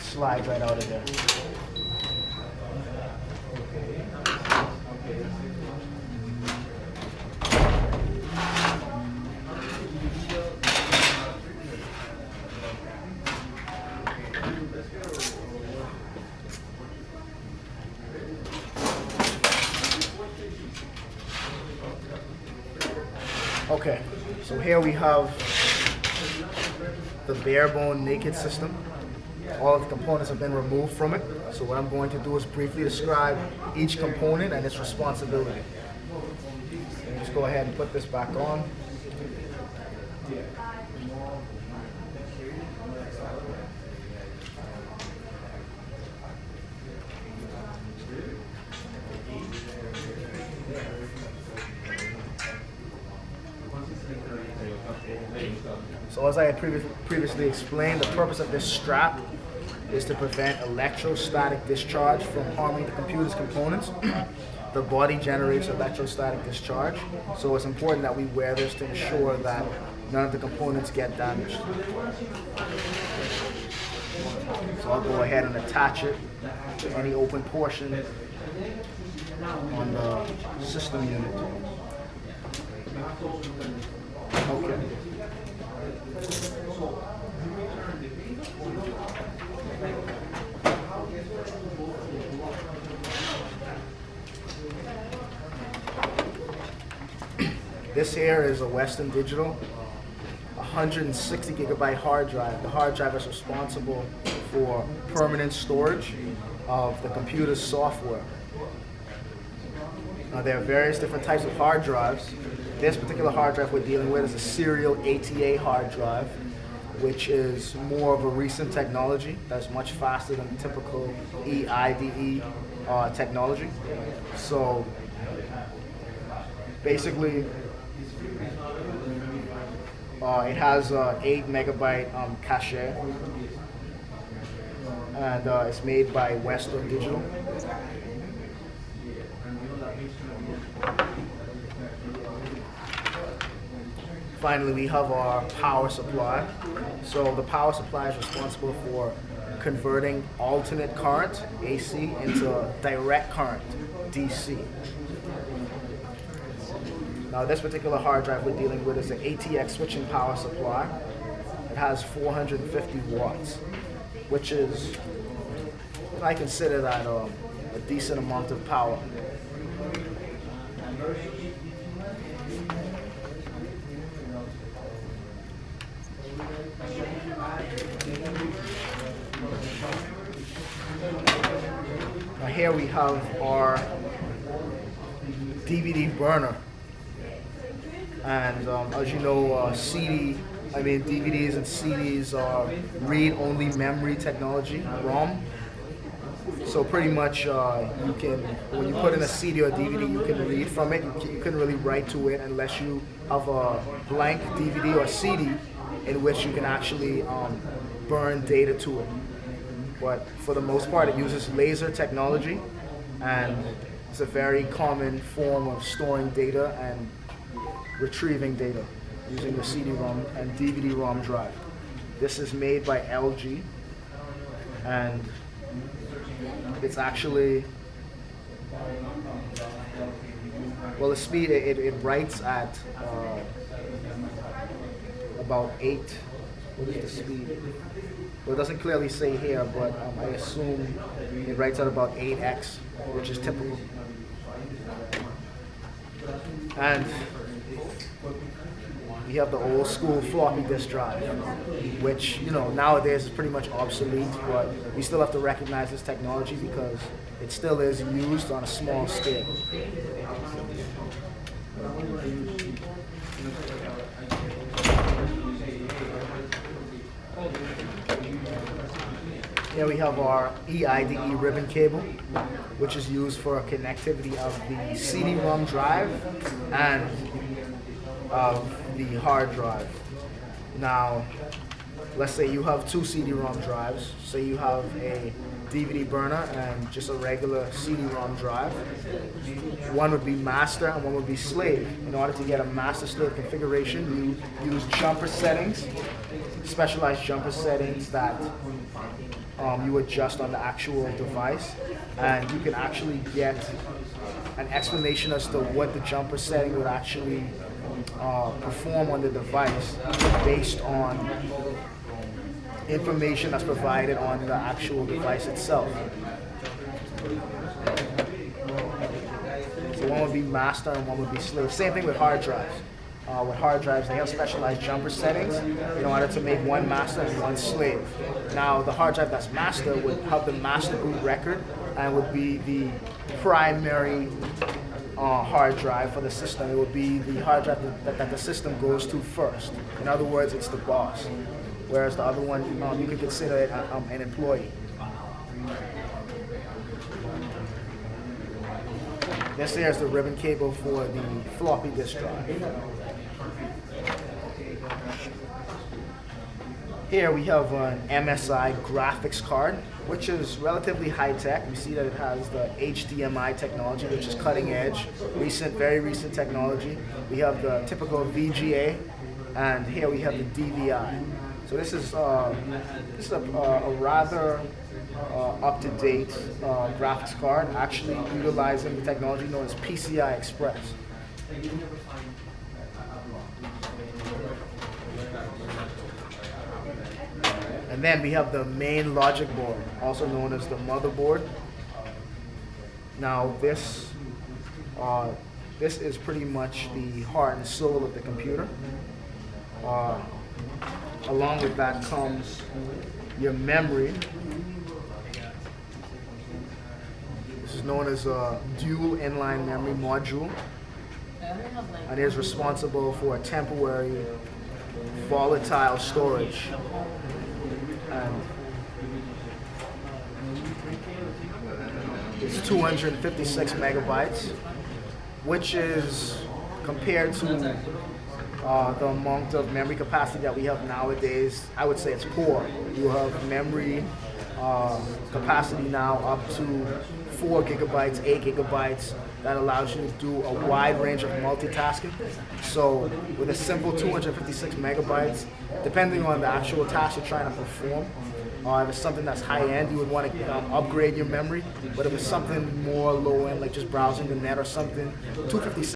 Slides right out of there. Okay, so here we have the bare bone naked system. All of the components have been removed from it. So what I'm going to do is briefly describe each component and its responsibility. Just go ahead and put this back on. So as I had previously explained, the purpose of this strap is to prevent electrostatic discharge from harming the computer's components. The body generates electrostatic discharge, so it's important that we wear this to ensure that none of the components get damaged. So I'll go ahead and attach it to any open portion on the system unit. Okay. This here is a Western Digital 160 gigabyte hard drive. The hard drive is responsible for permanent storage of the computer's software. Now, there are various different types of hard drives. This particular hard drive we're dealing with is a serial ATA hard drive, which is more of a recent technology that's much faster than typical eIDE technology. So basically, it has 8 megabyte cache, and it's made by Western Digital. Finally, we have our power supply. So the power supply is responsible for converting alternate current, AC, into direct current, DC. Now, this particular hard drive we're dealing with is an ATX switching power supply. It has 450 watts, which is, I consider that a decent amount of power. Now here we have our DVD burner. And as you know, DVDs and CDs are read-only memory technology, ROM. So pretty much you can, when you put in a CD or a DVD, you can read from it. You couldn't really write to it unless you have a blank DVD or CD in which you can actually burn data to it. But for the most part, it uses laser technology, and it's a very common form of storing data and retrieving data using the CD-ROM and DVD-ROM drive. This is made by LG, and it's actually, well, the speed, it writes at about 8. What is the speed? Well, it doesn't clearly say here, but I assume it writes at about 8x, which is typical. And we have the old school floppy disk drive, which, you know, nowadays is pretty much obsolete, but we still have to recognize this technology because it still is used on a small scale. Here we have our eIDE ribbon cable, which is used for connectivity of the CD-ROM drive and of the hard drive. Now, let's say you have two CD-ROM drives. Say you have a DVD burner and just a regular CD-ROM drive. One would be master and one would be slave. In order to get a master-slave configuration, you use jumper settings, specialized jumper settings that you adjust on the actual device, and you can actually get an explanation as to what the jumper setting would actually perform on the device based on information that's provided on the actual device itself. So one would be master and one would be slave. Same thing with hard drives. With hard drives, they have specialized jumper settings in order to make one master and one slave. Now, the hard drive that's master would have the master boot record and would be the primary hard drive for the system. It would be the hard drive that the system goes to first. In other words, it's the boss. Whereas the other one, you could consider it an employee. This here is the ribbon cable for the floppy disk drive. Here we have an MSI graphics card, which is relatively high-tech. You see that it has the HDMI technology, which is cutting edge, very recent technology. We have the typical VGA, and here we have the DVI. So this is a rather up-to-date graphics card, actually utilizing the technology known as PCI Express. And then we have the main logic board, also known as the motherboard. Now this is pretty much the heart and soul of the computer. Along with that comes your memory. This is known as a dual inline memory module, and is responsible for temporary volatile storage. And it's 256 megabytes, which is, compared to the amount of memory capacity that we have nowadays, I would say it's poor. You have memory capacity now up to 4 gigabytes, 8 gigabytes, that allows you to do a wide range of multitasking. So with a simple 256 megabytes, depending on the actual task you're trying to perform, if it's something that's high-end, you would want to upgrade your memory. But if it's something more low-end, like just browsing the net or something, 256